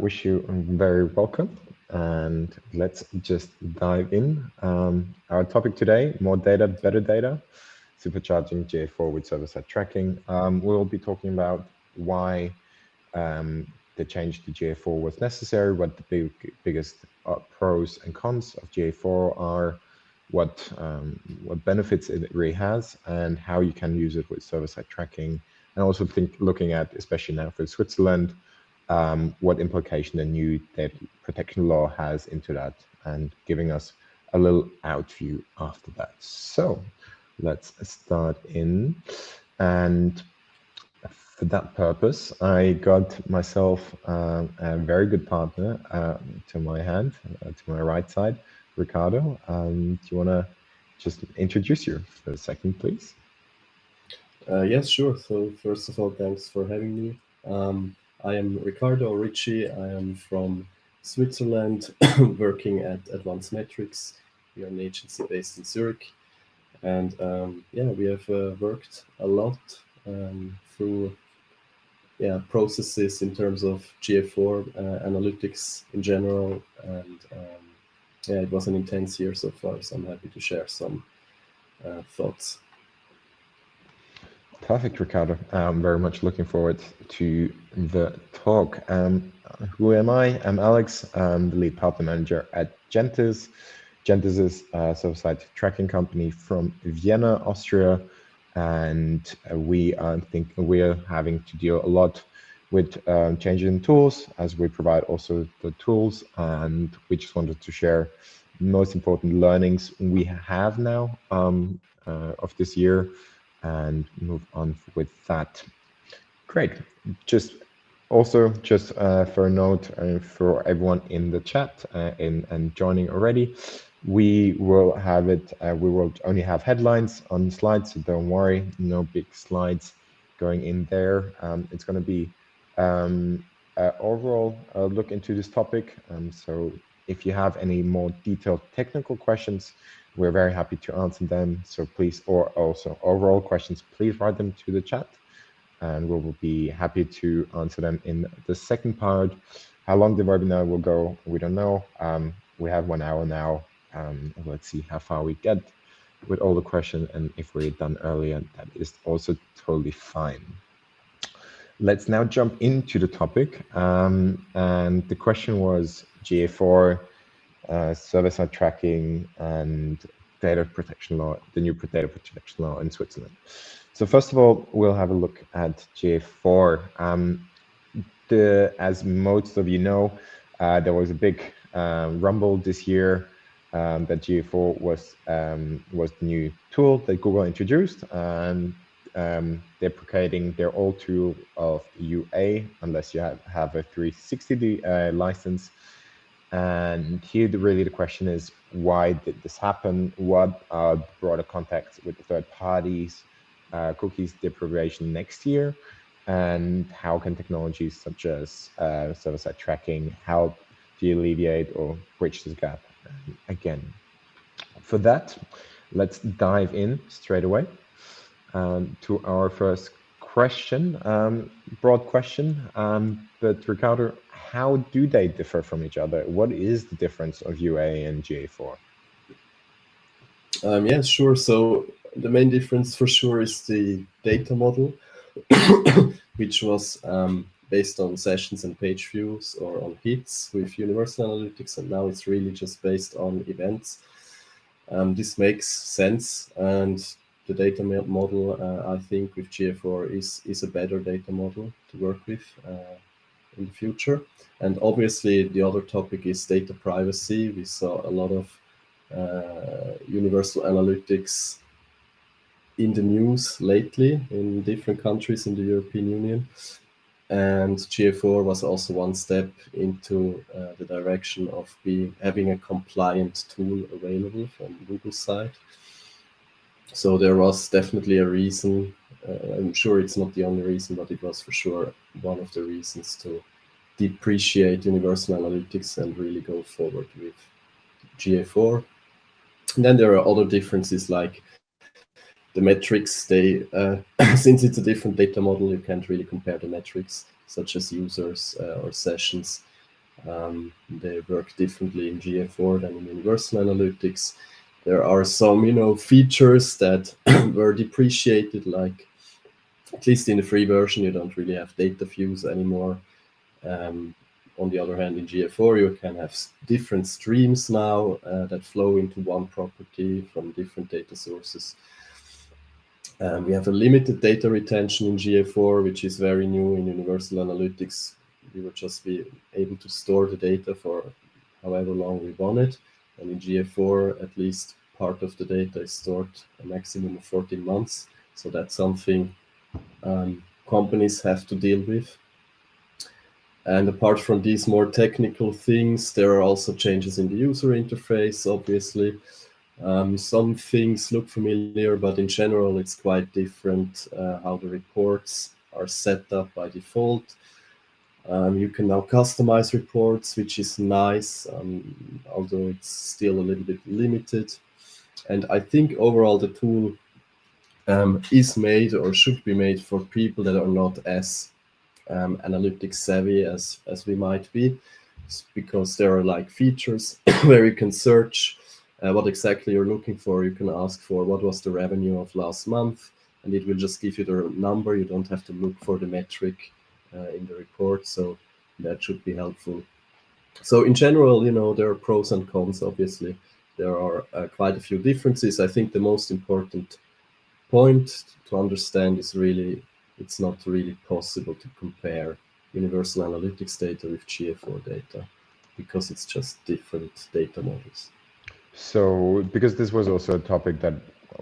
wish you very welcome, and let's just dive in. Our topic today, more data, better data, supercharging GA4 with server-side tracking. We'll be talking about why the change to GA4 was necessary, what the biggest pros and cons of GA4 are, what benefits it really has, and how you can use it with server-side tracking. And also looking at, especially now for Switzerland, what implication the new data protection law has into that, and giving us a little out view after that. So let's start in. And for that purpose, I got myself a very good partner to my hand, to my right side, Riccardo. Do you want to just introduce you for a second, please? Yes, sure. So first of all, thanks for having me. I am Riccardo Ricci. I am from Switzerland, working at Advanced Metrics. We are an agency based in Zurich. And yeah, we have worked a lot through processes in terms of GA4 analytics in general. And yeah, it was an intense year so far, so I'm happy to share some thoughts. Perfect, Riccardo. I'm very much looking forward to the talk. Who am I? I'm Alex. I'm the lead partner manager at JENTIS. JENTIS is a server-side tracking company from Vienna, Austria, and we are having to deal a lot with changing tools, as we provide also the tools, and we just wanted to share the most important learnings we have now of this year, and move on with that. Great. Just for a note for everyone in the chat and joining already, we will have it. We will only have headlines on slides, so don't worry. No big slides going in there. It's going to be overall look into this topic. So if you have any more detailed technical questions, we're very happy to answer them. So please, or also overall questions, please write them to the chat, and we will be happy to answer them in the second part. How long the webinar will go, we don't know. We have 1 hour now. Let's see how far we get with all the questions, and if we're done earlier, that is also totally fine. Let's now jump into the topic. And the question was GA4, server-side tracking, and data protection law, the new data protection law in Switzerland. So first of all, we'll have a look at GA4. As most of you know, there was a big rumble this year that GA4 was the new tool that Google introduced, and deprecating their old tool of UA unless you have a 360 license. And here, really, the question is, why did this happen? What are the broader contexts with the third parties, cookies deprivation next year? And how can technologies such as server-side tracking help to alleviate or bridge this gap? Again, for that, let's dive in straight away to our first question, broad question. But Riccardo, how do they differ from each other? What is the difference of UA and GA4? Yeah, sure. So the main difference for sure is the data model, which was based on sessions and page views or on hits with universal analytics, and now it's really just based on events. This makes sense, and the data model, I think, with GA4 is a better data model to work with in the future. And obviously, the other topic is data privacy. We saw a lot of universal analytics in the news lately in different countries in the European Union. And GA4 was also one step into the direction of having a compliant tool available from Google's side. So there was definitely a reason. I'm sure it's not the only reason, but it was for sure one of the reasons to depreciate universal analytics and really go forward with GA4. And then there are other differences, like the metrics. They since it's a different data model, you can't really compare the metrics such as users or sessions. They work differently in GA4 than in Universal Analytics. There are some, features that were depreciated, like at least in the free version, you don't really have data views anymore. On the other hand, in GA4, you can have different streams now that flow into one property from different data sources. We have a limited data retention in GA4, which is very new in Universal Analytics. We will just be able to store the data for however long we want it. And in GA4, at least part of the data is stored a maximum of 14 months. So that's something companies have to deal with. And apart from these more technical things, there are also changes in the user interface, obviously. Some things look familiar, but in general, it's quite different how the reports are set up by default. You can now customize reports, which is nice, although it's still a little bit limited. And I think overall the tool is made or should be made for people that are not as analytics savvy as we might be, because there are like features where you can search what exactly you're looking for. You can ask for what was the revenue of last month, and it will just give you the number. You don't have to look for the metric in the report, so that should be helpful. So in general, there are pros and cons. Obviously, there are quite a few differences. I think the most important point to understand is really it's not really possible to compare Universal Analytics data with GA4 data, because it's just different data models. So, because this was also a topic that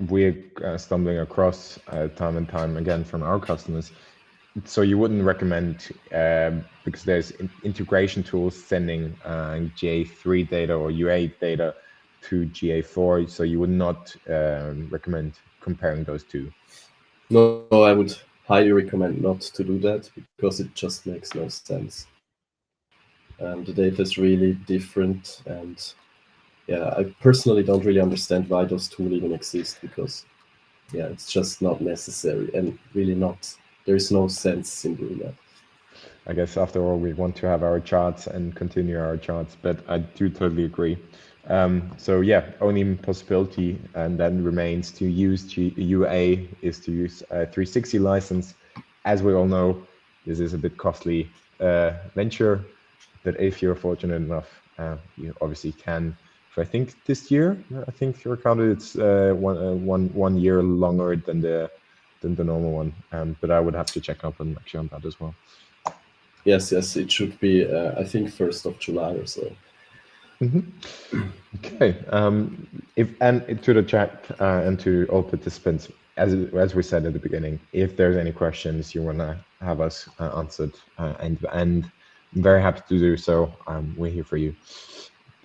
we're stumbling across time and time again from our customers, so you wouldn't recommend, because there's integration tools sending GA3 data or UA data to GA4, so you would not recommend comparing those two? No, I would highly recommend not to do that, because it just makes no sense. The data is really different, and yeah, I personally don't really understand why those tools even exist, because yeah, it's just not necessary, and really not, there is no sense in doing that. I guess after all, we want to have our charts and continue our charts, but I do totally agree. So yeah, only possibility and then remains to use UA is to use a 360 license. As we all know, this is a bit costly venture, but if you're fortunate enough, you obviously can. So I think this year, I think Riccardo, it's one year longer than the normal one, but I would have to check up on that as well. Yes, it should be, I think 1st of July or so. Okay. And to the chat and to all participants, as we said at the beginning, if there's any questions you want to have us answered, and I'm very happy to do so. We're here for you.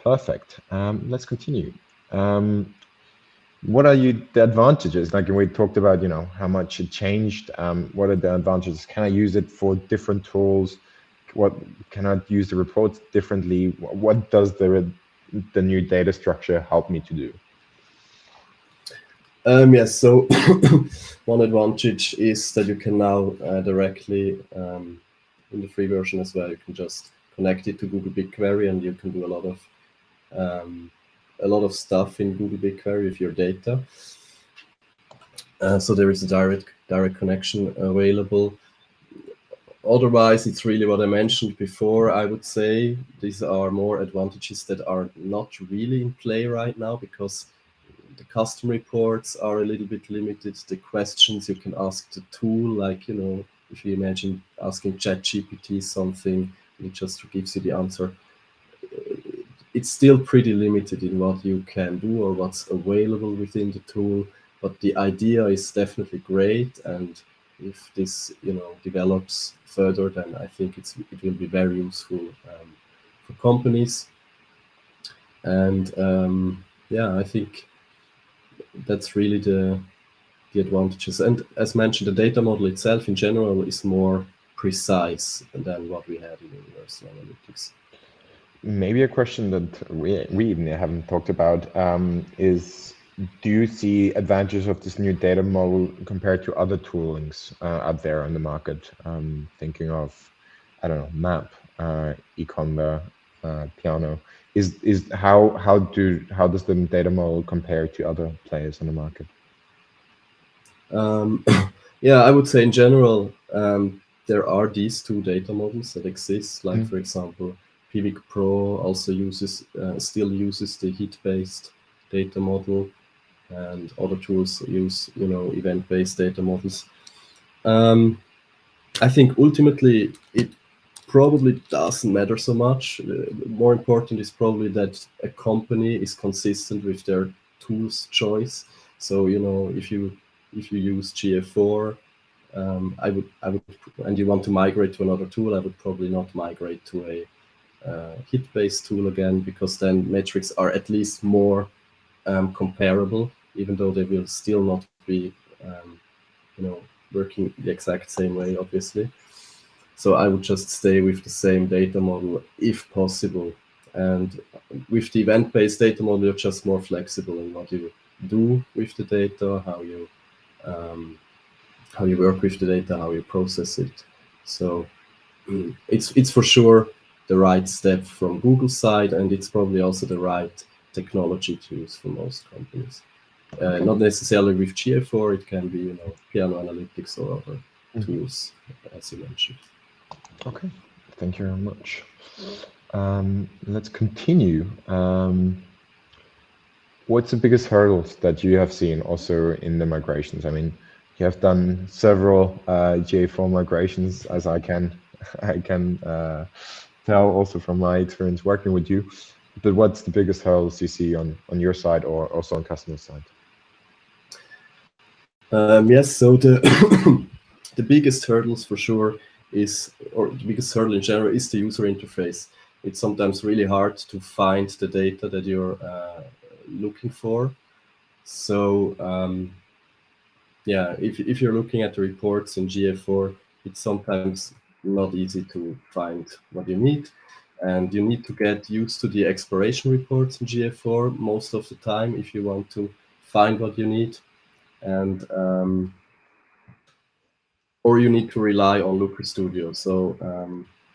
Perfect. Let's continue. What are the advantages? Like we talked about, how much it changed. What are the advantages? Can I use it for different tools? What can I use the reports differently? What does the new data structure help me to do? Yes, so one advantage is that you can now directly, in the free version as well, you can just connect it to Google BigQuery, and you can do a lot of stuff in Google BigQuery with your data. So there is a direct connection available. Otherwise, it's really what I mentioned before. I would say these are more advantages that are not really in play right now, because the custom reports are a little bit limited. The questions you can ask the tool, like, if you imagine asking ChatGPT something, it just gives you the answer. It's still pretty limited in what you can do or what's available within the tool, but the idea is definitely great, and if this develops further, then I think it will be very useful for companies. And yeah, I think that's really the advantages. And as mentioned, the data model itself in general is more precise than what we had in Universal Analytics. Maybe a question that we even haven't talked about is, do you see advantages of this new data model compared to other toolings out there on the market? Thinking of, I don't know, Map, eConda, piano. Is how does the data model compare to other players on the market? Yeah, I would say in general, there are these two data models that exist. Like for example, Pivik Pro also still uses the heat-based data model, and other tools use event-based data models. I think ultimately it probably doesn't matter so much. More important is probably that a company is consistent with their tools choice. So if you use GA4, I would, and you want to migrate to another tool, I would probably not migrate to a hit-based tool again, because then metrics are at least more comparable, even though they will still not be working the exact same way, obviously. So I would just stay with the same data model if possible. And with the event-based data model, you're just more flexible in what you do with the data, how you work with the data, how you process it. So it's for sure the right step from Google's side, and it's probably also the right technology to use for most companies. Not necessarily with GA4, it can be piano analytics or other tools, as you mentioned. Okay, thank you very much. Let's continue. What's the biggest hurdles that you have seen also in the migrations? I mean, you have done several GA4 migrations, as I can tell also from my experience working with you. But what's the biggest hurdles you see on your side or also on customer side? Yes, so the the biggest hurdles for sure the biggest hurdle in general is the user interface. It's sometimes really hard to find the data that you're looking for. So yeah, if you're looking at the reports in GA4, it's sometimes not easy to find what you need. And you need to get used to the exploration reports in GA4 most of the time if you want to find what you need. And or you need to rely on Looker Studio. So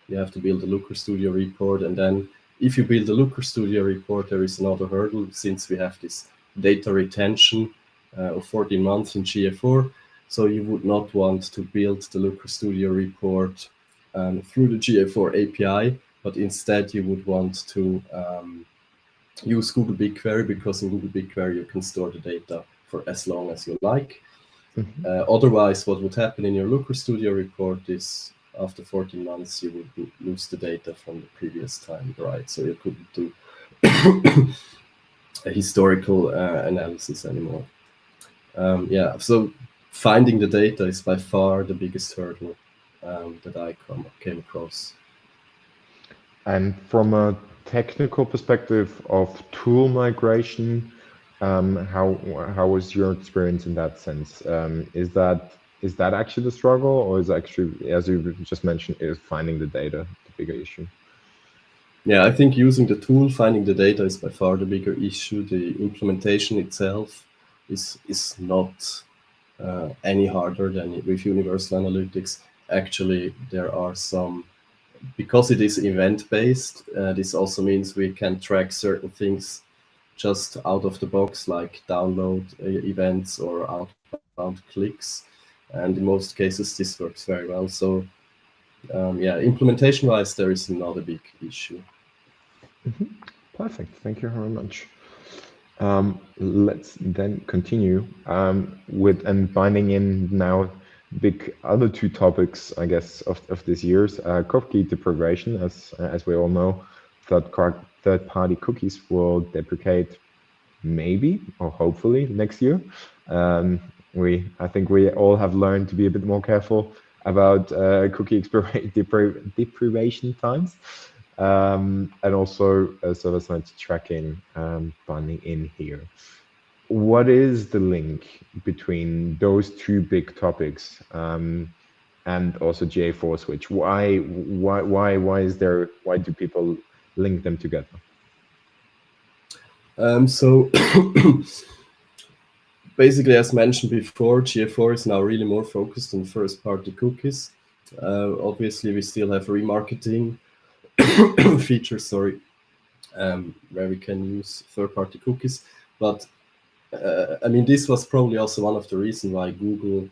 you have to build a Looker Studio report, and then if you build a Looker Studio report, there is another hurdle, since we have this data retention of 14 months in GA4. So you would not want to build the Looker Studio report through the GA4 API, but instead you would want to use Google BigQuery, because in Google BigQuery you can store the data for as long as you like. Otherwise, what would happen in your Looker Studio report is after 14 months, you would lose the data from the previous time, right? So you couldn't do a historical analysis anymore. Yeah, so finding the data is by far the biggest hurdle that I came across. And from a technical perspective of tool migration, how was your experience in that sense? Is that actually the struggle, or is actually, as you just mentioned, is finding the data the bigger issue? Yeah, I think using the tool, finding the data is by far the bigger issue. The implementation itself is not any harder than with Universal Analytics. Actually, there are some, because it is event-based, this also means we can track certain things just out of the box, like download events or outbound clicks. And in most cases, this works very well. So yeah, implementation-wise, there is not a big issue. Perfect. Thank you very much. Let's then continue with and binding in now big other two topics, I guess, of this year's cookie deprivation. As we all know, third-party cookies will deprecate maybe or hopefully next year. I think we all have learned to be a bit more careful about cookie deprivation times. And also server-side tracking binding in here. What is the link between those two big topics and also GA4 switch? Why do people link them together? So basically, as mentioned before, GA4 is now really more focused on first-party cookies. Obviously, we still have remarketing features, sorry, where we can use third-party cookies. But I mean, this was probably also one of the reasons why Google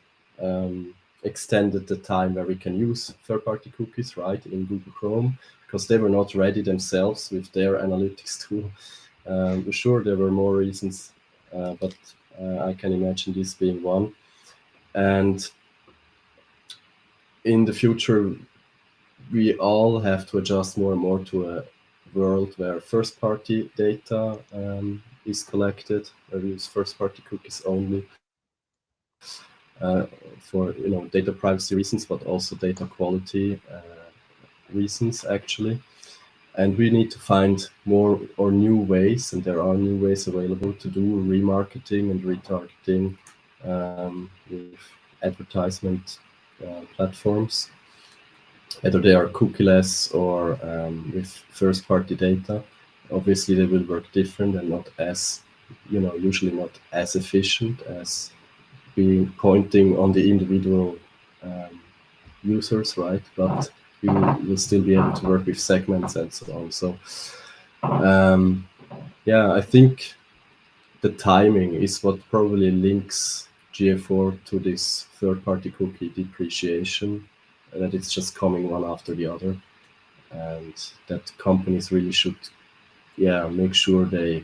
extended the time where we can use third-party cookies, right, in Google Chrome, because they were not ready themselves with their analytics tool. Sure, there were more reasons, but I can imagine this being one. And in the future, we all have to adjust more and more to a world where first-party data is collected, where we use first-party cookies only for data privacy reasons, but also data quality reasons actually. And we need to find more or new ways, and there are new ways available to do remarketing and retargeting with advertisement platforms, whether they are cookieless or with first-party data. Obviously, they will work different and not as, usually not as efficient as being pointing on the individual users, right? But you will still be able to work with segments and so on. So, yeah, I think the timing is what probably links GA4 to this third-party cookie depreciation, that it's just coming one after the other, and that companies really should, make sure they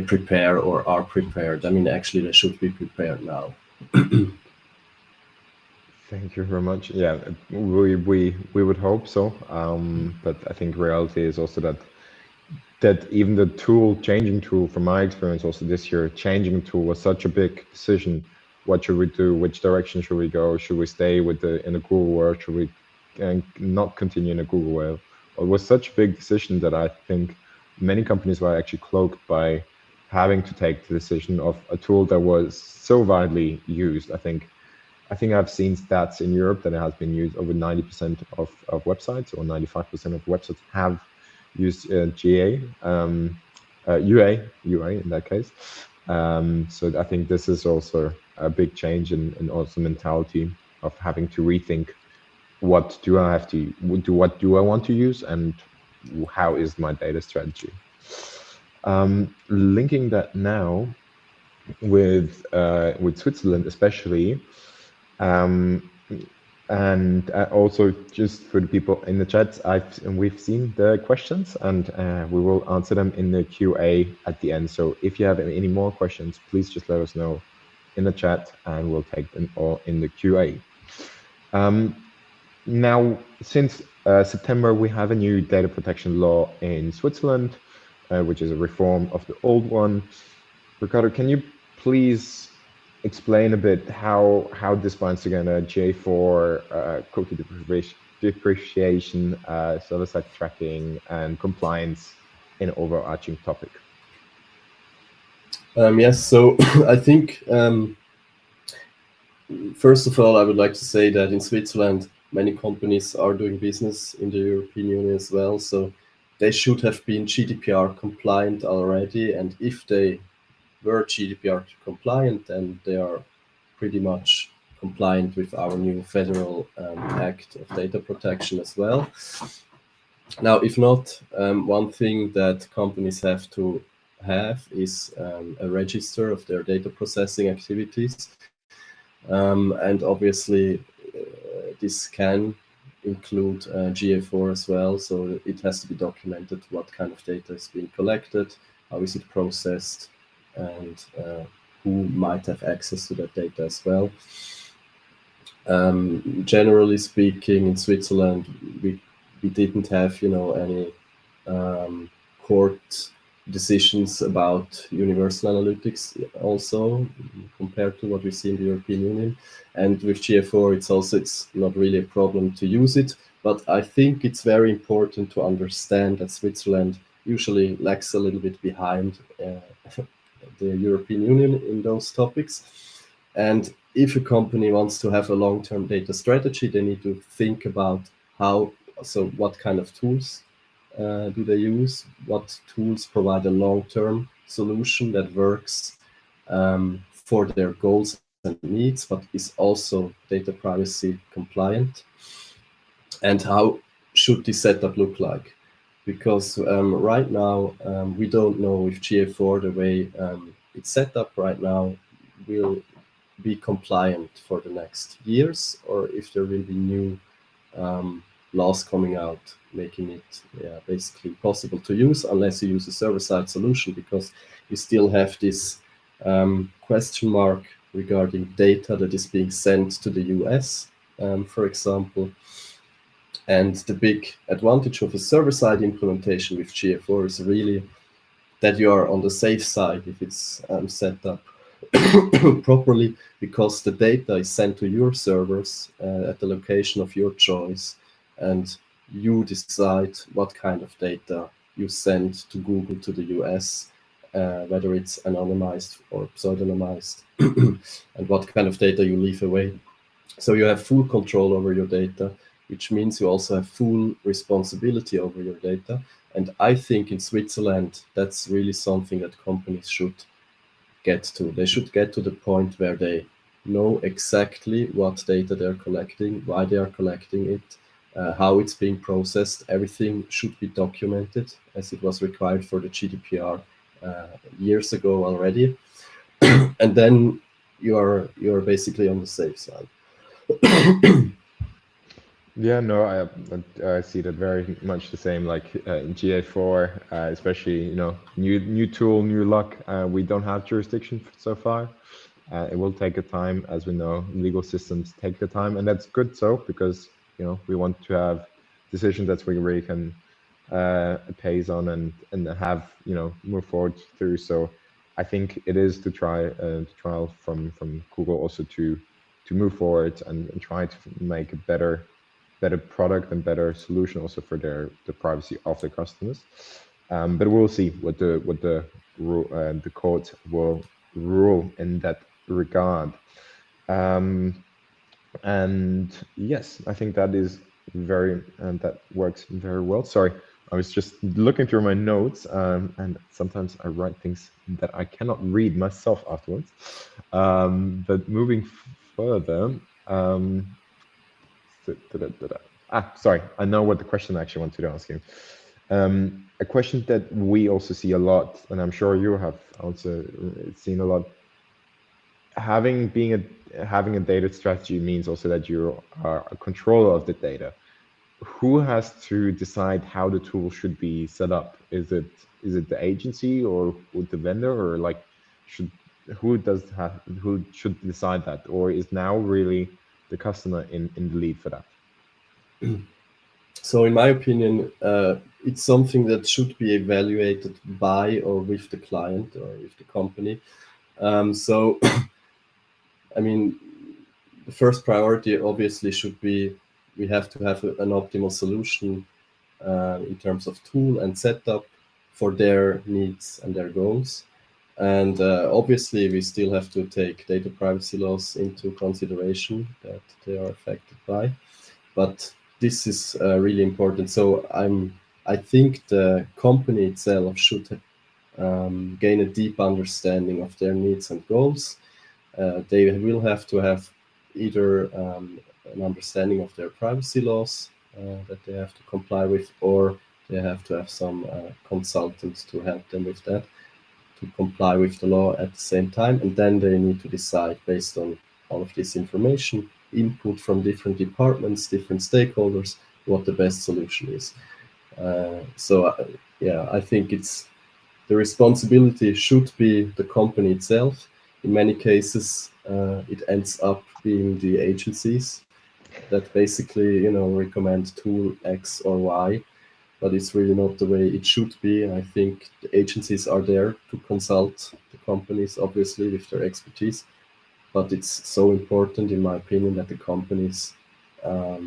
prepare or are prepared. I mean, actually, they should be prepared now. Thank you very much. Yeah, we would hope so. But I think reality is also that even the changing tool, from my experience also this year, changing tool was such a big decision. What should we do? Which direction should we go? Should we stay in the Google world? Should we not continue in the Google world? It was such a big decision that I think many companies were actually cloaked by having to take the decision of a tool that was so widely used. I think I've seen stats in Europe that it has been used over 90% of websites, or 95% of websites have used GA, UA in that case. So I think this is also a big change in also mentality of having to rethink what do I want to use, and how is my data strategy. Linking that now with Switzerland especially, and also just for the people in the chat, we've seen the questions, and we will answer them in the QA at the end. So if you have any more questions, please just let us know in the chat, and we'll take them all in the QA. Now, since September, we have a new data protection law in Switzerland, which is a reform of the old one. Riccardo, can you please explain a bit how this binds together GA4, cookie depreciation, server-side tracking, and compliance in an overarching topic? Yes, so I think first of all, I would like to say that in Switzerland, many companies are doing business in the European Union as well, so they should have been GDPR compliant already, and if they were GDPR compliant, then they are pretty much compliant with our new federal Act of Data Protection as well. Now, if not, one thing that companies have to have is a register of their data processing activities. And obviously, this can include GA4 as well, so it has to be documented what kind of data is being collected, how is it processed, and who might have access to that data as well. Generally speaking, in Switzerland, we didn't have, any court decisions about universal analytics also, compared to what we see in the European Union. And with GA4, it's not really a problem to use it, but I think it's very important to understand that Switzerland usually lags a little bit behind the European Union in those topics. And if a company wants to have a long-term data strategy, they need to think about what kind of tools do they use, what tools provide a long-term solution that works for their goals and needs, but is also data privacy compliant, and how should this setup look like? Because right now, we don't know if GA4, the way it's set up right now, will be compliant for the next years, or if there will be new laws coming out making it basically possible to use, unless you use a server-side solution, because you still have this question mark regarding data that is being sent to the US, for example. And the big advantage of a server-side implementation with GA4 is really that you are on the safe side if it's set up properly, because the data is sent to your servers at the location of your choice, and you decide what kind of data you send to Google to the US, whether it's anonymized or pseudonymized, and what kind of data you leave away. So you have full control over your data, which means you also have full responsibility over your data. And I think in Switzerland, that's really something that companies should get to. They should get to the point where they know exactly what data they're collecting, why they are collecting it, how it's being processed. Everything should be documented, as it was required for the GDPR years ago already. And then you're basically on the safe side. Yeah, no, I see that very much the same. Like in GA4, especially new tool, new luck. We don't have jurisdiction so far. It will take a time, as we know. Legal systems take the time, and that's good. So because we want to have decisions that we really can pace on and have move forward through. So I think it is to try trial from Google also to move forward and try to make a better product and better solution also for the privacy of the customers. But we'll see what the court will rule in that regard. And yes, I think that is that works very well. Sorry, I was just looking through my notes, and sometimes I write things that I cannot read myself afterwards. But moving further, sorry, I know what the question I actually wanted to ask you. A question that we also see a lot, and I'm sure you have also seen a lot. Having a data strategy means also that you are a controller of the data. Who has to decide how the tool should be set up? Is it the agency or the vendor, or like who should decide that, or is now really the customer in the lead for that? So in my opinion, it's something that should be evaluated by or with the client or with the company. So, I mean, the first priority obviously should be we have to have an optimal solution in terms of tool and setup for their needs and their goals. And obviously, we still have to take data privacy laws into consideration that they are affected by. But this is really important. So I think the company itself should gain a deep understanding of their needs and goals. They will have to have either an understanding of their privacy laws that they have to comply with, or they have to have some consultants to help them with that, to comply with the law at the same time. And then they need to decide based on all of this information, input from different departments, different stakeholders, what the best solution is. Yeah, I think the responsibility should be the company itself. In many cases, it ends up being the agencies that basically, recommend tool X or Y, but it's really not the way it should be. I think the agencies are there to consult the companies, obviously, with their expertise. But it's so important, in my opinion, that the companies are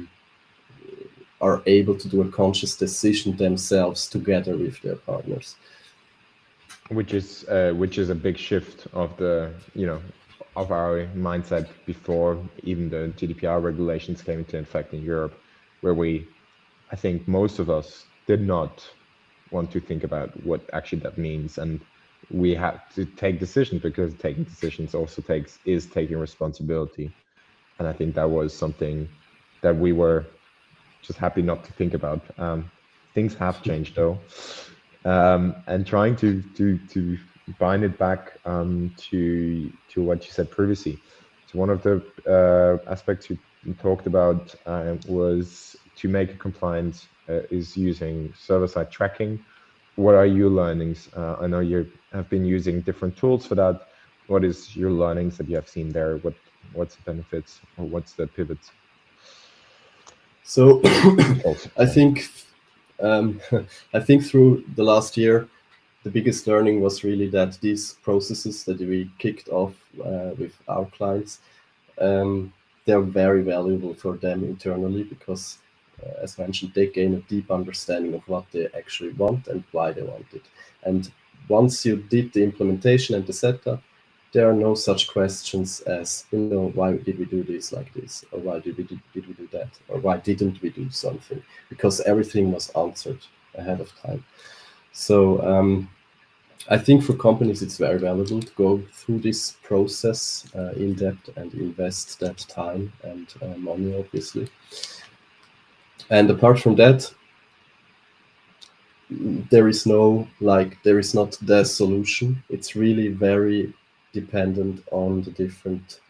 able to do a conscious decision themselves together with their partners. Which is a big shift of the of our mindset before even the GDPR regulations came into effect in Europe, where I think most of us did not want to think about what actually that means, and we had to take decisions, because taking decisions also taking responsibility. And I think that was something that we were just happy not to think about. Things have changed though, and trying to bind it back to what you said previously. So one of the aspects you talked about was to make it compliant is using server-side tracking. What are your learnings? I know you have been using different tools for that. What is your learnings that you have seen there? What's the benefits or what's the pivots? So I think I think through the last year, the biggest learning was really that these processes that we kicked off with our clients, they're very valuable for them internally because, as mentioned, they gain a deep understanding of what they actually want and why they want it. And once you did the implementation and the setup, there are no such questions as, why did we do this like this? Or why did we do that? Or why didn't we do something? Because everything was answered ahead of time. So I think for companies, it's very valuable to go through this process in depth and invest that time and money, obviously. And apart from that, there is not the solution. It's really very dependent on the different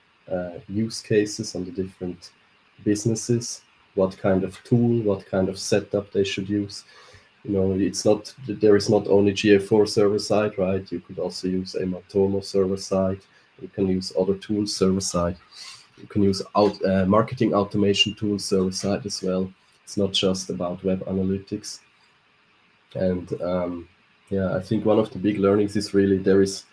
use cases, on the different businesses, what kind of tool, what kind of setup they should use. There is not only GA4 server side, right? You could also use a Matomo server side. You can use other tools server side. You can use marketing automation tools server side as well. It's not just about web analytics. And I think one of the big learnings is really there is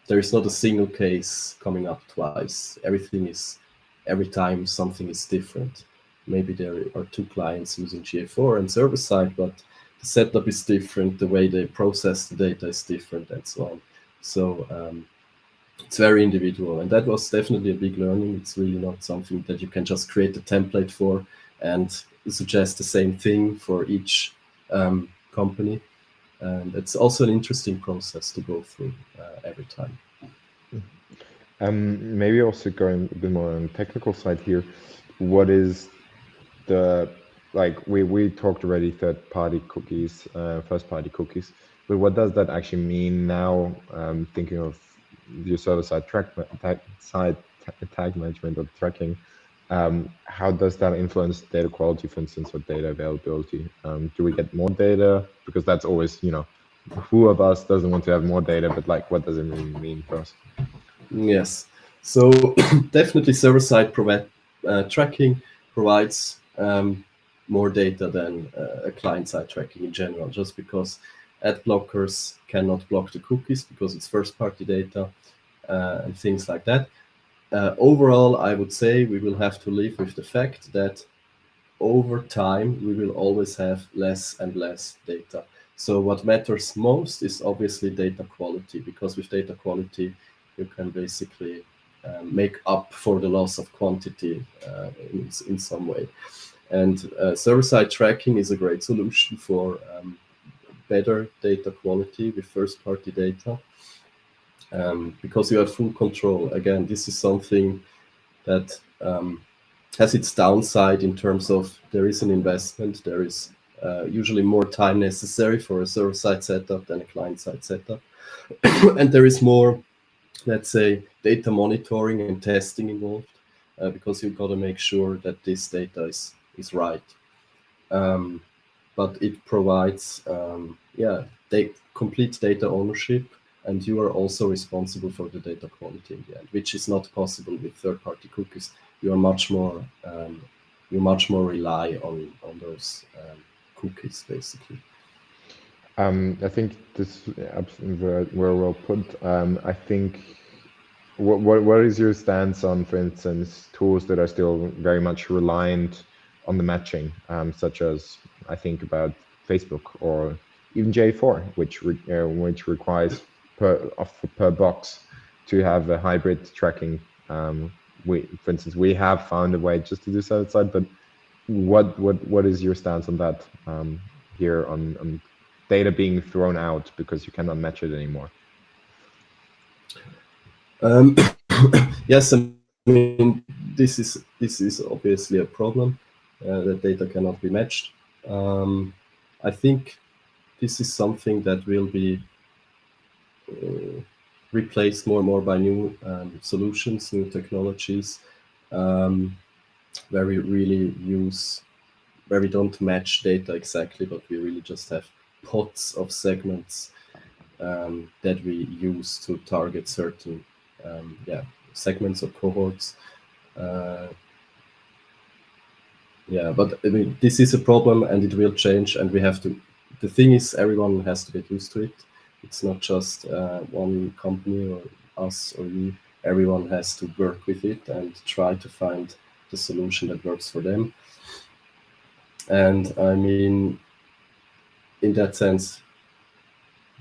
not a single case coming up twice. Every time something is different. Maybe there are two clients using GA4 and server side, but the setup is different, the way they process the data is different, and so on. So it's very individual, and that was definitely a big learning. It's really not something that you can just create a template for and suggest the same thing for each company. And it's also an interesting process to go through every time. Maybe also going a bit more on the technical side here, what is we talked already third-party cookies, first-party cookies, but what does that actually mean now? Thinking of your server-side tag management or tracking, how does that influence data quality, for instance, or data availability? Do we get more data? Because that's always, who of us doesn't want to have more data, but what does it really mean for us? Yes, so definitely server-side tracking provides more data than a client-side tracking in general, just because ad blockers cannot block the cookies because it's first-party data and things like that. Overall, I would say we will have to live with the fact that over time, we will always have less and less data. So what matters most is obviously data quality, because with data quality, you can basically make up for the loss of quantity in some way. And server-side tracking is a great solution for better data quality with first-party data, because you have full control. Again, this is something that has its downside in terms of there is an investment, there is usually more time necessary for a server-side setup than a client-side setup. And there is more, let's say, data monitoring and testing involved, because you've got to make sure that this data is right. But it provides complete data ownership, and you are also responsible for the data quality in the end, which is not possible with third-party cookies. You are much more rely on those cookies, basically. I think this very well put. I think what is your stance on, for instance, tools that are still very much reliant on the matching, such as I think about Facebook or even GA4, which requires per box to have a hybrid tracking. For instance, we have found a way just to do side, but what is your stance on that here on data being thrown out because you cannot match it anymore? Yes, I mean this is obviously a problem. that data cannot be matched. I think this is something that will be replaced more and more by new solutions, new technologies, where we really where we don't match data exactly, but we really just have pots of segments that we use to target certain segments or cohorts. But I mean, this is a problem and it will change, and we have to. The thing is, everyone has to get used to it. It's not just one company or us or you. Everyone has to work with it and try to find the solution that works for them. And I mean, in that sense,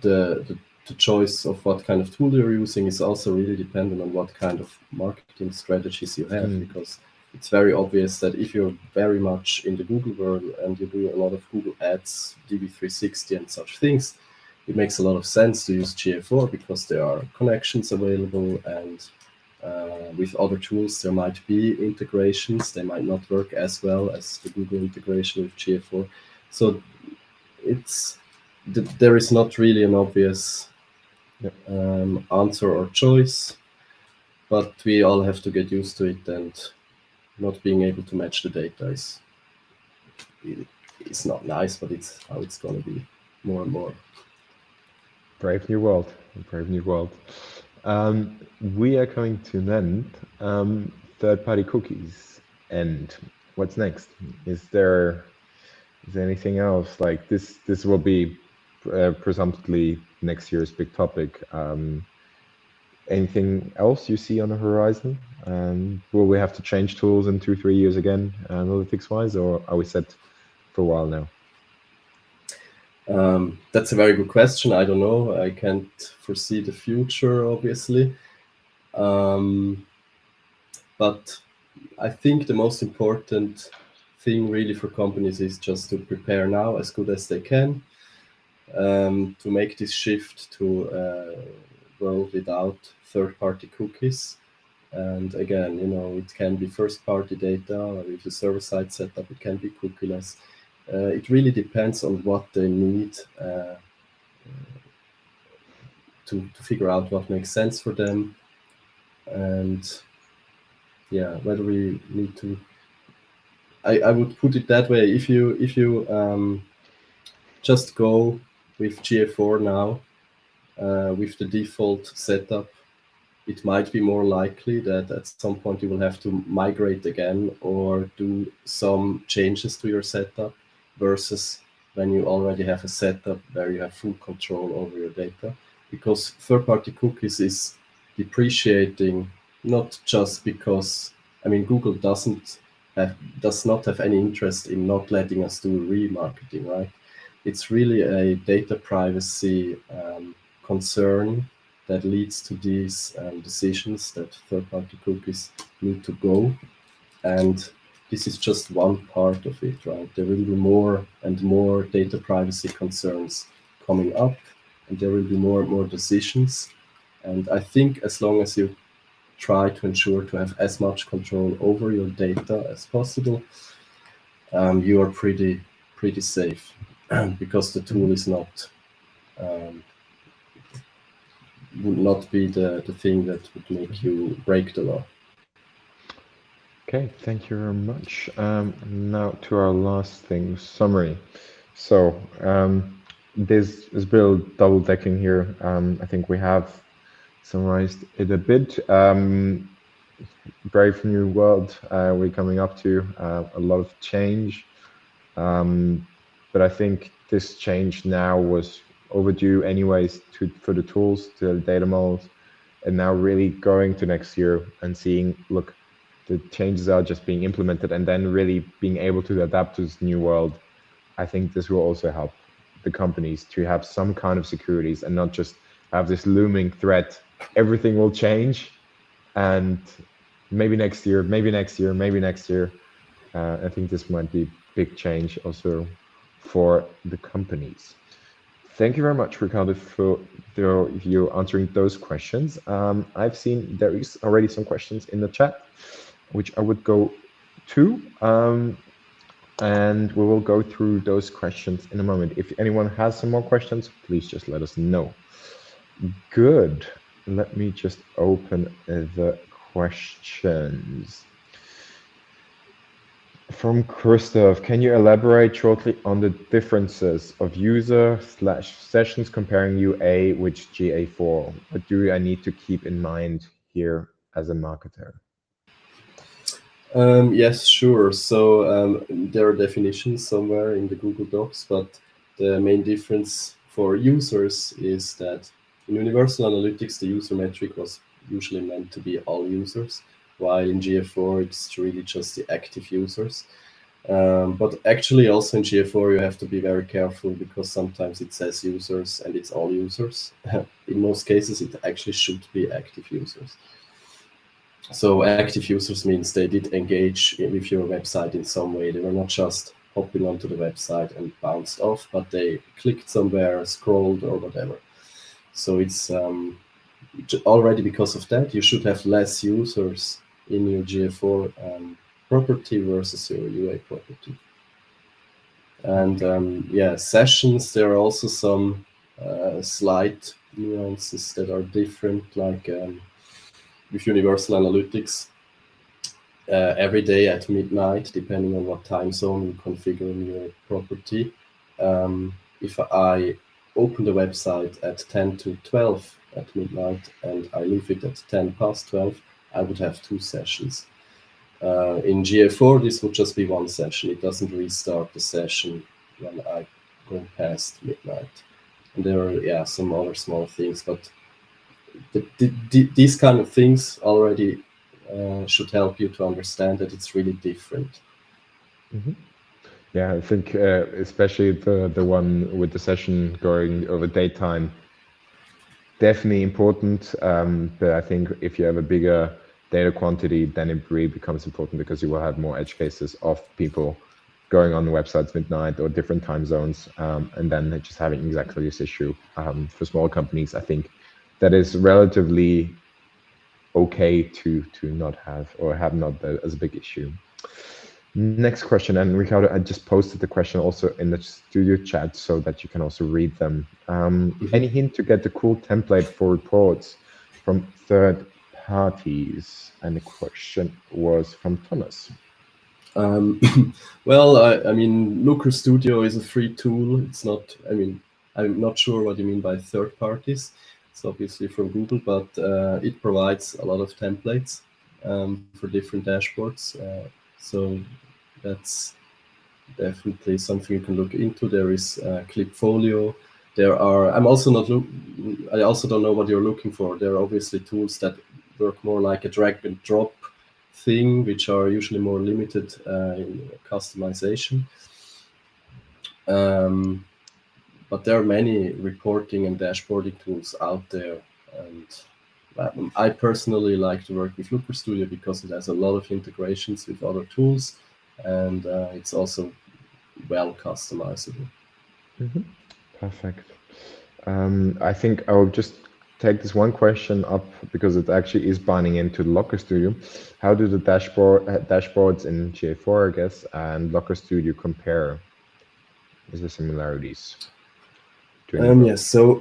the choice of what kind of tool you're using is also really dependent on what kind of marketing strategies you have, because it's very obvious that if you're very much in the Google world and you do a lot of Google ads, DV360 and such things, it makes a lot of sense to use GA4 because there are connections available, and with other tools there might be integrations. They might not work as well as the Google integration with GA4. So there is not really an obvious answer or choice, but we all have to get used to it, and not being able to match the data is not nice, but it's how it's going to be more and more. Brave new world, brave new world. We are coming to an end. Third-party cookies, and what's next? Is there anything else? Like this will be presumptively next year's big topic. Anything else you see on the horizon? Will we have to change tools in 2-3 years again, analytics-wise, or are we set for a while now? That's a very good question. I don't know. I can't foresee the future, obviously. But I think the most important thing really for companies is just to prepare now as good as they can, to make this shift to a world without third-party cookies. And again, it can be first-party data, or if the server-side setup, it can be cookieless. It really depends on what they need to figure out what makes sense for them, and whether we need to. I would put it that way: if you just go with GA4 now with the default setup, it might be more likely that at some point you will have to migrate again or do some changes to your setup, versus when you already have a setup where you have full control over your data. Because third-party cookies is depreciating, not just because, Google does not have any interest in not letting us do remarketing, right? It's really a data privacy concern that leads to these decisions that third-party cookies need to go. And this is just one part of it, right? There will be more and more data privacy concerns coming up, and there will be more and more decisions. And I think as long as you try to ensure to have as much control over your data as possible, you are pretty safe, because the tool is not would not be the thing that would make you break the law. Okay, thank you very much. Now to our last thing, summary. So this is Bill double-decking here. I think we have summarized it a bit. Brave new world we're coming up to, a lot of change. But I think this change now was overdue anyways for the tools, to the data models, and now really going to next year and seeing, look, the changes are just being implemented, and then really being able to adapt to this new world. I think this will also help the companies to have some kind of securities and not just have this looming threat. Everything will change, and maybe next year, maybe next year, maybe next year. I think this might be a big change also for the companies. Thank you very much, Riccardo, for you answering those questions. I've seen there is already some questions in the chat, which I would go to. and we will go through those questions in a moment. If anyone has some more questions, please just let us know. Good. Let me just open the questions. From Christoph, can you elaborate shortly on the differences of user/sessions comparing UA with GA4? What do I need to keep in mind here as a marketer? Yes, sure. So there are definitions somewhere in the Google Docs, but the main difference for users is that in Universal Analytics, the user metric was usually meant to be all users, while in GA4, it's really just the active users. But actually also in GA4, you have to be very careful because sometimes it says users and it's all users. In most cases, it actually should be active users. So active users means they did engage with your website in some way. They were not just hopping onto the website and bounced off, but they clicked somewhere, scrolled or whatever. So it's already because of that, you should have less users in your GA4 property versus your UA property. And yeah, sessions, there are also some slight nuances that are different, like with Universal Analytics, every day at midnight, depending on what time zone you configure in your property. If I open the website at 10 to 12 at midnight and I leave it at 10 past 12, I would have 2 sessions. In GA4, this would just be 1 session. It doesn't restart the session when I go past midnight. And there are some other small things, but these kind of things already should help you to understand that it's really different. Mm-hmm. Yeah, I think especially the one with the session going over daytime, definitely important. But I think if you have a bigger data quantity, then it really becomes important because you will have more edge cases of people going on the websites midnight or different time zones, and then just having exactly this issue. For small companies, I think that is relatively okay to not have or have not as a big issue. Next question, and Riccardo, I just posted the question also in the studio chat so that you can also read them. Any hint to get the cool template for reports from third parties? And the question was from Thomas. Well, I mean, Looker Studio is a free tool. It's not, I mean, I'm not sure what you mean by third parties. It's obviously from Google, but it provides a lot of templates for different dashboards. So that's definitely something you can look into. There is Clipfolio. There are, I also don't know what you're looking for. There are obviously tools that work more like a drag and drop thing, which are usually more limited in customization. But there are many reporting and dashboarding tools out there. And I personally like to work with Looker Studio because it has a lot of integrations with other tools, and it's also well customizable. Mm-hmm. Perfect. I think I'll just take this one question up because it actually is binding into the Looker Studio. How do the dashboards in GA4, I guess, and Looker Studio compare? Is there similarities? Yes, so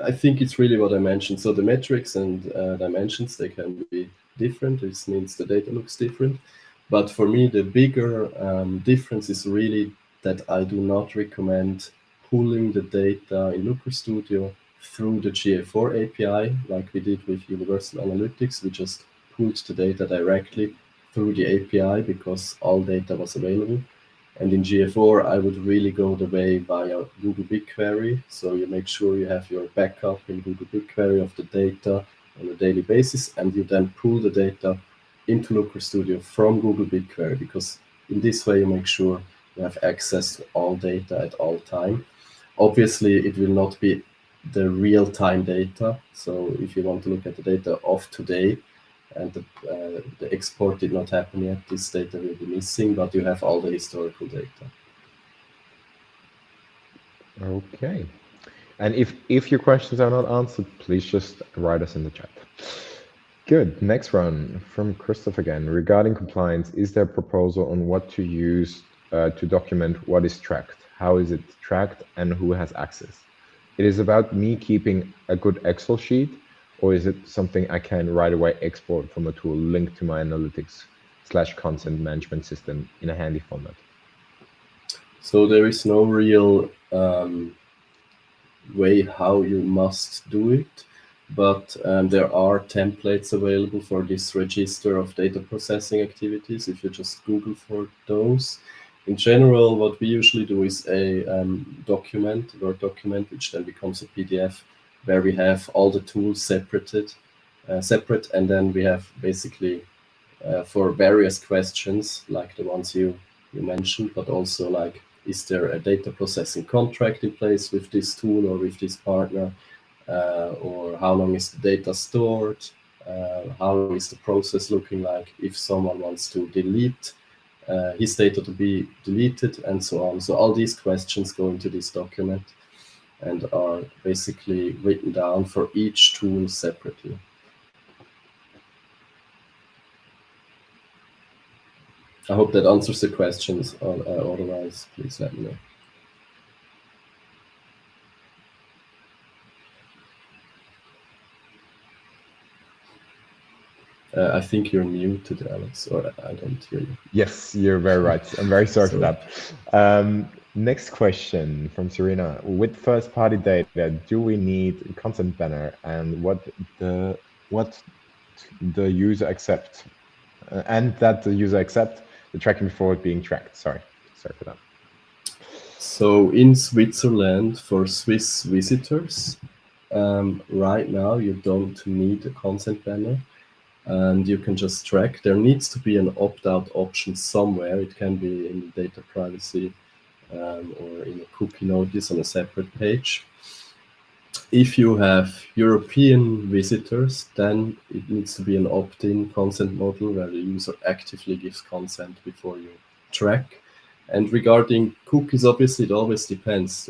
I think it's really what I mentioned. So the metrics and dimensions, they can be different. This means the data looks different. But for me, the bigger difference is really that I do not recommend pulling the data in Looker Studio through the GA4 API, like we did with Universal Analytics. We just pulled the data directly through the API because all data was available. And in GA4, I would really go the way via Google BigQuery. So you make sure you have your backup in Google BigQuery of the data on a daily basis, and you then pull the data into Looker Studio from Google BigQuery, because in this way you make sure you have access to all data at all time. Obviously, it will not be the real-time data. So if you want to look at the data of today, and the export did not happen yet, this data will be missing, but you have all the historical data. Okay. And if your questions are not answered, please just write us in the chat. Good. Next one from Christoph again. Regarding compliance, is there a proposal on what to use to document what is tracked? How is it tracked and who has access? It is about me keeping a good Excel sheet, or is it something I can right away export from a tool linked to my analytics/content management system in a handy format? So there is no real way how you must do it, but there are templates available for this register of data processing activities if you just Google for those. In general, what we usually do is a Word document, which then becomes a PDF, where we have all the tools separate, and then we have basically for various questions, like the ones you mentioned, but also like, is there a data processing contract in place with this tool or with this partner? Or how long is the data stored? How is the process looking like if someone wants to delete his data to be deleted, and so on. So all these questions go into this document and are basically written down for each tool separately. I hope that answers the questions. Otherwise, please let me know. I think you're muted, Alex, or I don't hear you. Yes, you're very right. I'm very sorry for that. Next question from Serena. With first-party data, do we need a consent banner, and what the user accept, and that the user accept the tracking before it being tracked? Sorry for that. So in Switzerland, for Swiss visitors, right now you don't need a consent banner, and you can just track. There needs to be an opt-out option somewhere. It can be in data privacy or in a cookie notice on a separate page. If you have European visitors, then it needs to be an opt-in consent model where the user actively gives consent before you track. And regarding cookies, obviously, it always depends.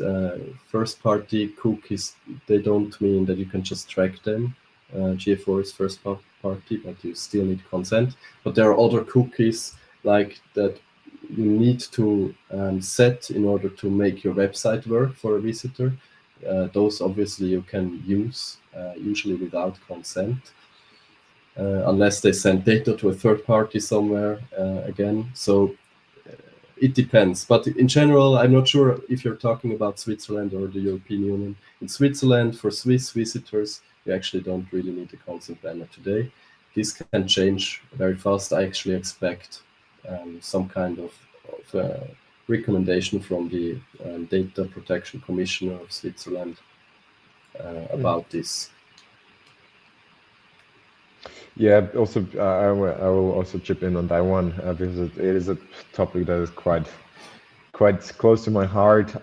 First-party cookies, they don't mean that you can just track them. GA4 is first-party, but you still need consent. But there are other cookies like that you need to set in order to make your website work for a visitor. Those obviously you can use, usually without consent, unless they send data to a third party somewhere again. So it depends. But in general, I'm not sure if you're talking about Switzerland or the European Union. In Switzerland, for Swiss visitors, you actually don't really need a consent banner today. This can change very fast. I actually expect some kind of recommendation from the Data Protection Commissioner of Switzerland about this. Yeah, also I will also chip in on that one because it is a topic that is quite close to my heart.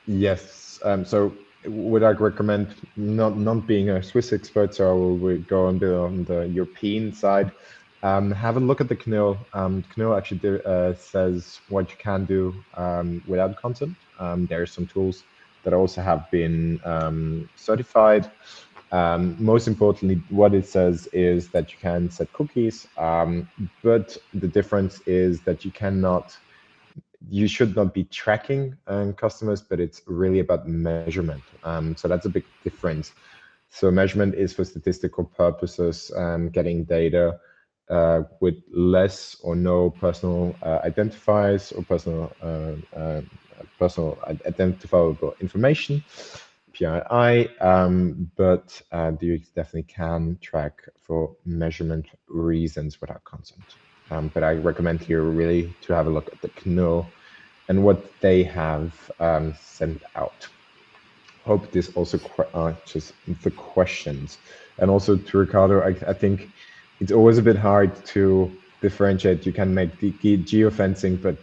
Yes, so would I recommend, not being a Swiss expert, so I will go on the European side. Have a look at the CNIL. CNIL actually says what you can do without consent. There are some tools that also have been certified. Most importantly, what it says is that you can set cookies, but the difference is that you should not be tracking customers, but it's really about measurement. So that's a big difference. So measurement is for statistical purposes, getting data with less or no personal identifiers or personal identifiable information, PII, but you definitely can track for measurement reasons without consent. But I recommend here really to have a look at the CNIL and what they have sent out. Hope this also answers the questions. And also to Riccardo, I think it's always a bit hard to differentiate. You can make the geofencing, but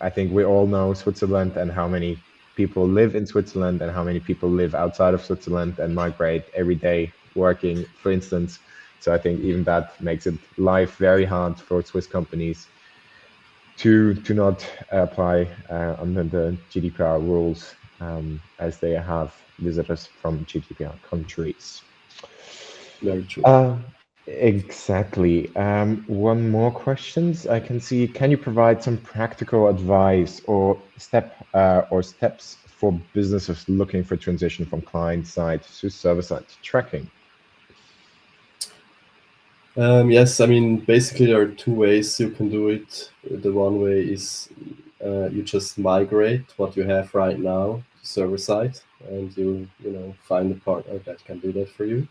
I think we all know Switzerland and how many people live in Switzerland and how many people live outside of Switzerland and migrate every day working, for instance. So I think even that makes it life very hard for Swiss companies to not apply under the GDPR rules as they have visitors from GDPR countries. Very true. Exactly. One more questions I can see. Can you provide some practical advice or steps for businesses looking for transition from client side to server side tracking? Yes, I mean, basically there are two ways you can do it. The one way is you just migrate what you have right now to server side, and you know find a partner that can do that for you.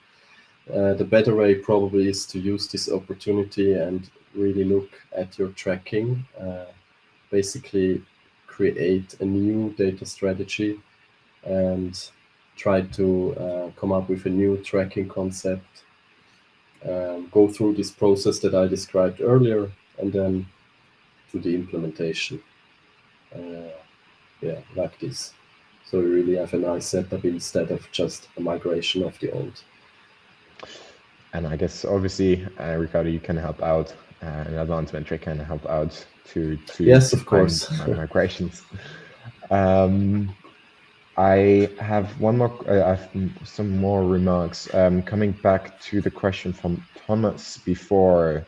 The better way probably is to use this opportunity and really look at your tracking. Basically, create a new data strategy and try to come up with a new tracking concept. Go through this process that I described earlier, and then to the implementation. Uh, yeah, like this. So we really have a nice setup instead of just a migration of the old. And I guess obviously, Riccardo, you can help out. An advanced metric can help out to Yes, of find course. migrations. I have one more. I have some more remarks. Coming back to the question from Thomas before.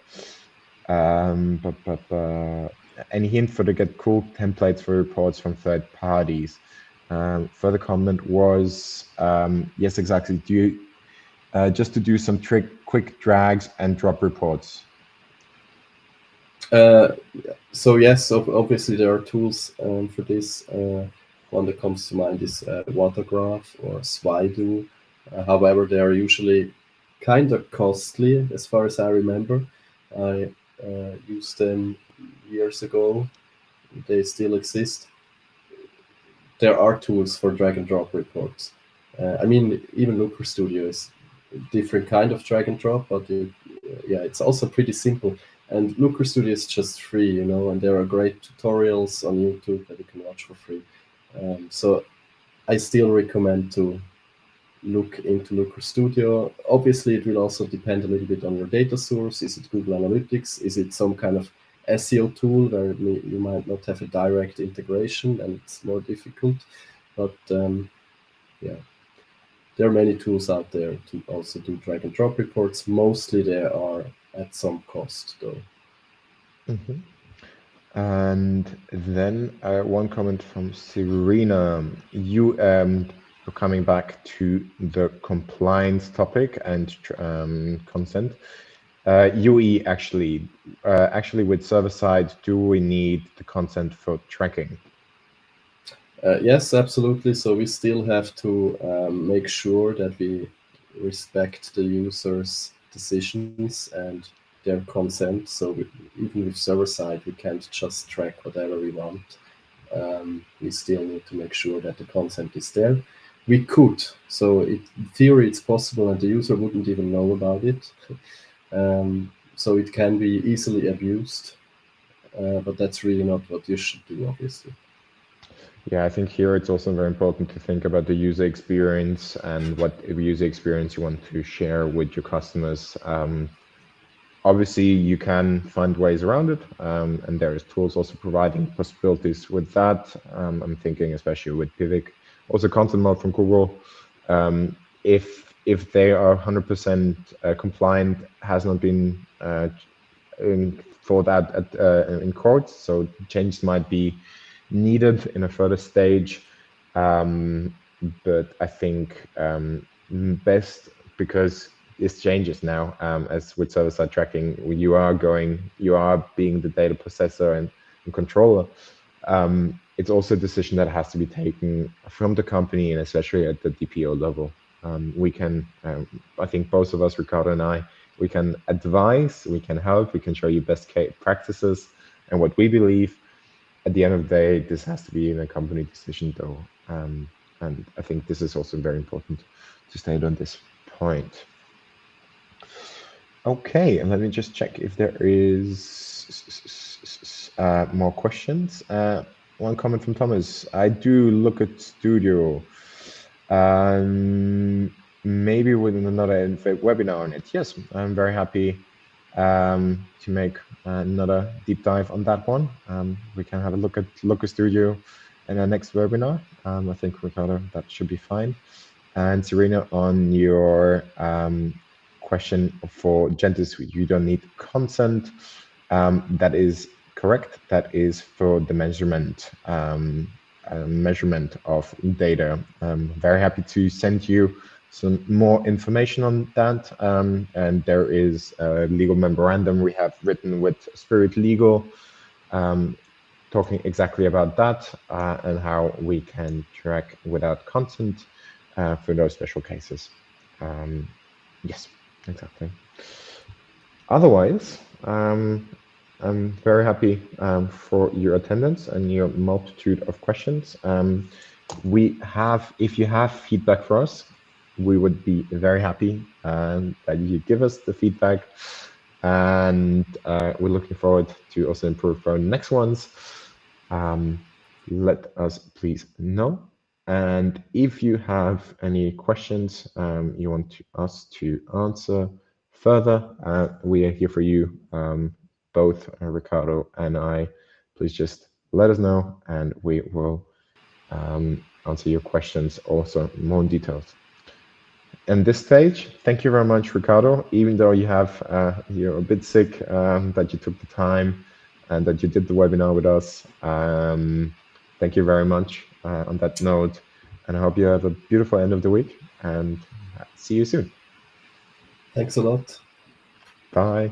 Any hint for to get cool templates for reports from third parties? Further comment was yes, exactly. Do you just to do some quick drags and drop reports? So yes, obviously there are tools for this. One that comes to mind is Watergraph or Swido. However, they are usually kind of costly, as far as I remember. I used them years ago. They still exist. There are tools for drag and drop reports. I mean, even Looker Studio is a different kind of drag and drop, but yeah, it's also pretty simple. And Looker Studio is just free, you know, and there are great tutorials on YouTube that you can watch for free. So I still recommend to look into Looker Studio. Obviously, it will also depend a little bit on your data source. Is it Google Analytics? Is it some kind of SEO tool where you might not have a direct integration and it's more difficult? But yeah, there are many tools out there to also do drag and drop reports. Mostly they are at some cost, though. Mm-hmm. And then one comment from Serena. You coming back to the compliance topic and consent. UE actually with server side, do we need the consent for tracking? Yes, absolutely. So we still have to make sure that we respect the user's decisions and their consent. So even with server side, we can't just track whatever we want. We still need to make sure that the consent is there. We could. So in theory, it's possible, and the user wouldn't even know about it. So it can be easily abused, but that's really not what you should do, obviously. Yeah, I think here it's also very important to think about the user experience and what user experience you want to share with your customers. Obviously, you can find ways around it, and there is tools also providing possibilities with that. I'm thinking especially with Pivik, also content mod from Google. If they are 100% compliant, has not been thought out in court, so changes might be needed in a further stage. But I think best because this changes now, as with server-side tracking, you are being the data processor and controller. It's also a decision that has to be taken from the company and especially at the DPO level. We can, I think both of us, Riccardo and I, we can advise, we can help, we can show you best practices and what we believe. At the end of the day, this has to be in a company decision though. And I think this is also very important to state on this point. Okay, and let me just check if there is more questions. One comment from Thomas. I do look at Studio. Maybe with another webinar on it. Yes, I'm very happy to make another deep dive on that one. We can have a look at Looker Studio in our next webinar. I think, Riccardo, that should be fine. And Serena, on your question for JENTIS, you don't need consent. That is correct. That is for the measurement of data. I'm very happy to send you some more information on that. And there is a legal memorandum we have written with Spirit Legal, talking exactly about that and how we can track without consent for those special cases. Yes, exactly. Otherwise, I'm very happy for your attendance and your multitude of questions. If you have feedback for us, we would be very happy that you give us the feedback, and we're looking forward to also improve for our next ones. Let us please know. And if you have any questions you want us to answer further, we are here for you, both Riccardo and I. Please just let us know, and we will answer your questions also more in details. In this stage, thank you very much, Riccardo. Even though you're a bit sick, that you took the time and that you did the webinar with us. Thank you very much on that note, and I hope you have a beautiful end of the week, and see you soon. Thanks a lot. Bye.